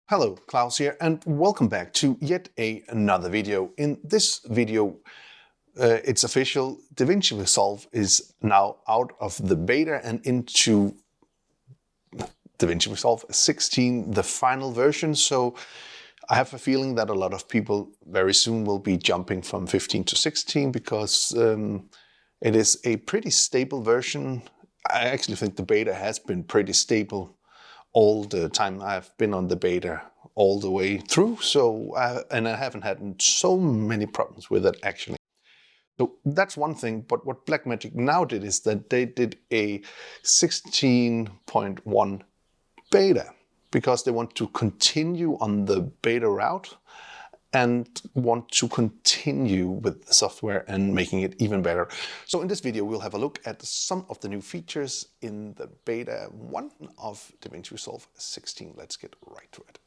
Hello, Klaus here, and welcome back to yet another video. In this video, it's official, Davinci Resolve is now out of the beta and into Davinci Resolve 16, the final version. So I have a feeling that a lot of people very soon will be jumping from 15 to 16 because it is a pretty stable version. I actually think the beta has been pretty stable all the time I've been on the beta all the way through. So, and I haven't had so many problems with it actually. So that's one thing, but what Blackmagic now did is that they did a 16.1 beta because they want to continue on the beta route and want to continue with the software and making it even better. So in this video, we'll have a look at some of the new features in the beta 1 of Davinci Resolve 16. Let's get right to it.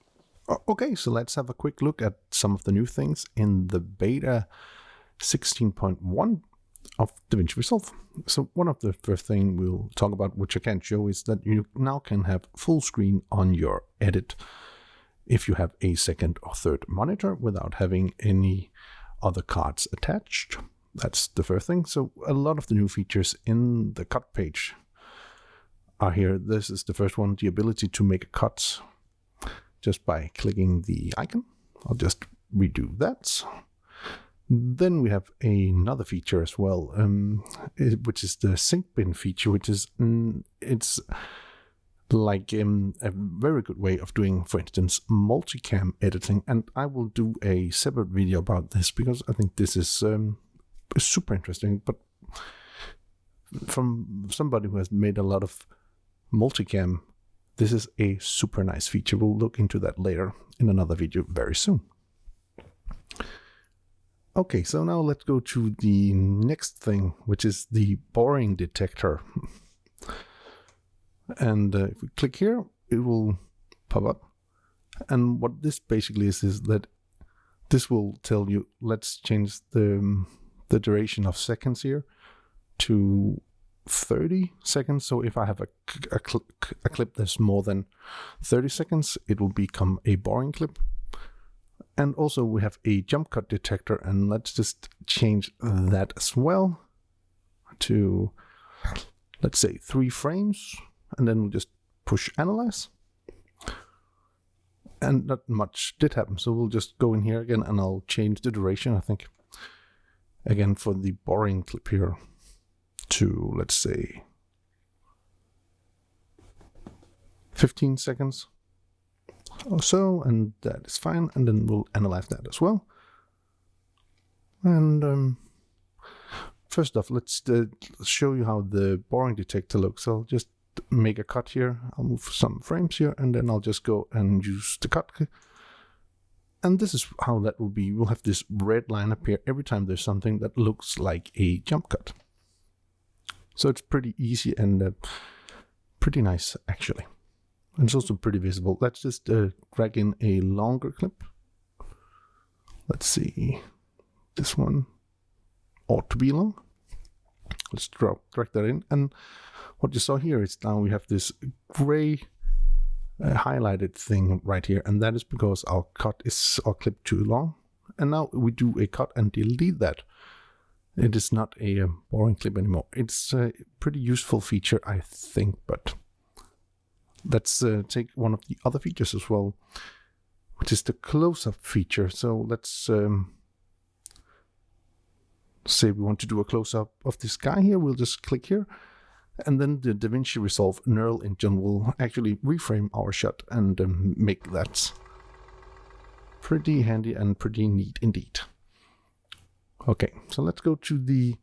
Okay, so let's have a quick look at some of the new things in the beta 16.1 of Davinci Resolve. So one of the first thing we'll talk about, which I can't show, is that you now can have full screen on your edit if you have a second or third monitor without having any other cards attached. That's the first thing. So a lot of the new features in the cut page are here. This is the first one, the ability to make cuts just by clicking the icon. I'll just redo that. Then we have another feature as well, which is the sync bin feature, which is it's like a very good way of doing, for instance, multicam editing. And I will do a separate video about this because I think this is super interesting. But from somebody who has made a lot of multicam, this is a super nice feature. We'll look into that later in another video very soon. Okay, so now let's go to the next thing, which is the boring detector. And if we click here, it will pop up. And what this basically is that this will tell you, let's change the duration of seconds here to 30 seconds. So if I have a clip that's more than 30 seconds, it will become a boring clip. And also we have a jump cut detector, and let's just change that as well to, let's say, 3 frames. And then we'll just push analyze. And not much did happen. So we'll just go in here again and I'll change the duration, I think, again for the boring clip here to, let's say, 15 seconds or so. And that is fine. And then we'll analyze that as well. And first off, let's show you how the boring detector looks. So I'll just make a cut here. I'll move some frames here, and then I'll just go and use the cut. And this is how that will be. We'll have this red line appear every time there's something that looks like a jump cut. So it's pretty easy and pretty nice, actually. And it's also pretty visible. Let's just drag in a longer clip. Let's see. This one ought to be long. Let's drag that in. And what you saw here is now we have this gray highlighted thing right here, and that is because our clip too long. And now we do a cut and delete that. It is not a boring clip anymore. It's a pretty useful feature, I think, but let's take one of the other features as well, which is the close-up feature. So let's say we want to do a close-up of this guy here. We'll just click here. And then the Davinci Resolve knurl engine will actually reframe our shot and make that pretty handy and pretty neat indeed. Okay, so let's go to the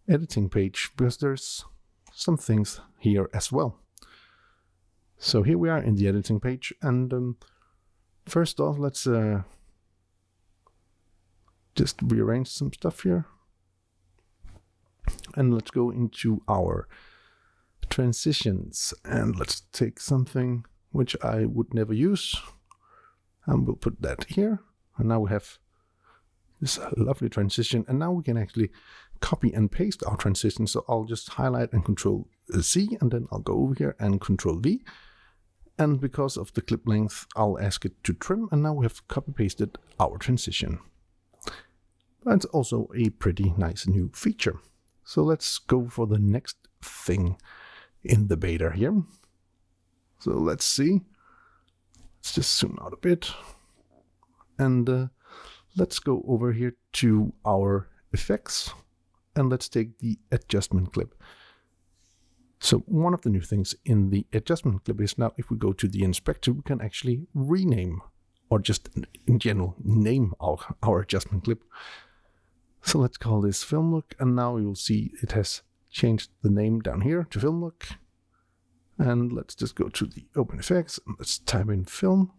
editing page because there's some things here as well. So here we are in the editing page, and first off, let's just rearrange some stuff here. And let's go into our transitions, and let's take something which I would never use, and we'll put that here. And now we have this lovely transition, and now we can actually copy and paste our transition. So I'll just highlight and Control C, and then I'll go over here and Control V, And because of the clip length, I'll ask it to trim, and now we have copy-pasted our transition. That's also a pretty nice new feature. So let's go for the next thing in the beta here. So let's see. Let's just zoom out a bit. And let's go over here to our effects, and let's take the adjustment clip. So one of the new things in the adjustment clip is now if we go to the inspector, we can actually rename, or just in general name our adjustment clip. So let's call this film look, and now you'll see it has changed the name down here to film look. And let's just go to the open effects and let's type in film.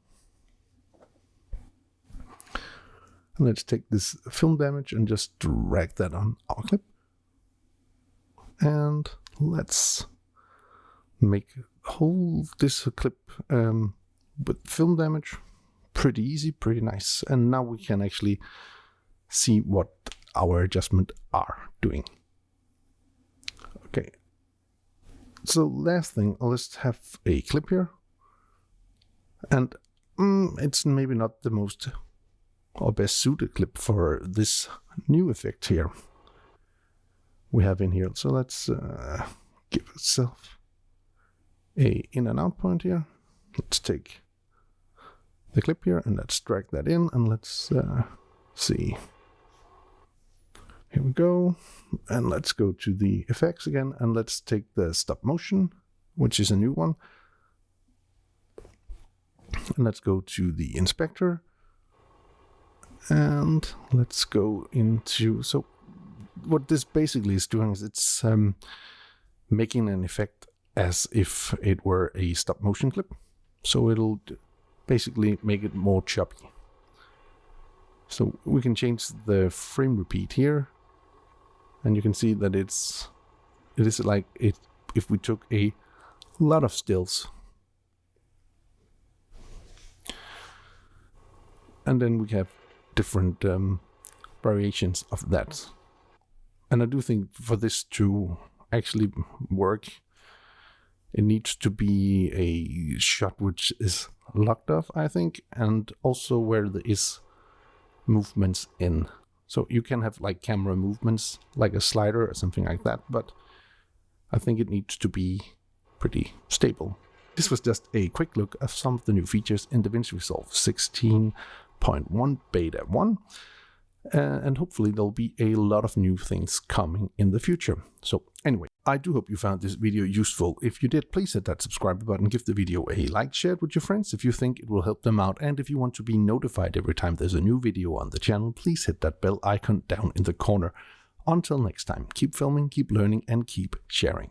And let's take this film damage and just drag that on our clip. And let's make this clip with film damage pretty easy, pretty nice. And now we can actually see what our adjustments are doing. Okay. So last thing, let's have a clip here. And it's maybe not the most or best suited clip for this new effect here we have in here. So let's give itself a in and out point here. Let's take the clip here and let's drag that in, and let's see. Here we go. And let's go to the effects again, and let's take the stop motion, which is a new one. And let's go to the inspector. And let's go into, so what this basically is doing is it's making an effect as if it were a stop motion clip. So it'll basically make it more choppy. So we can change the frame repeat here. And you can see that it is like if we took a lot of stills. And then we have different variations of that. And I do think for this to actually work, it needs to be a shot which is locked off, I think, and also where there is movements in. So you can have like camera movements, like a slider or something like that, but I think it needs to be pretty stable. This was just a quick look at some of the new features in Davinci Resolve 16.1 Beta 1. And hopefully there'll be a lot of new things coming in the future. So anyway, I do hope you found this video useful. If you did, please hit that subscribe button, give the video a like, share it with your friends if you think it will help them out. And if you want to be notified every time there's a new video on the channel, please hit that bell icon down in the corner. Until next time, keep filming, keep learning, and keep sharing.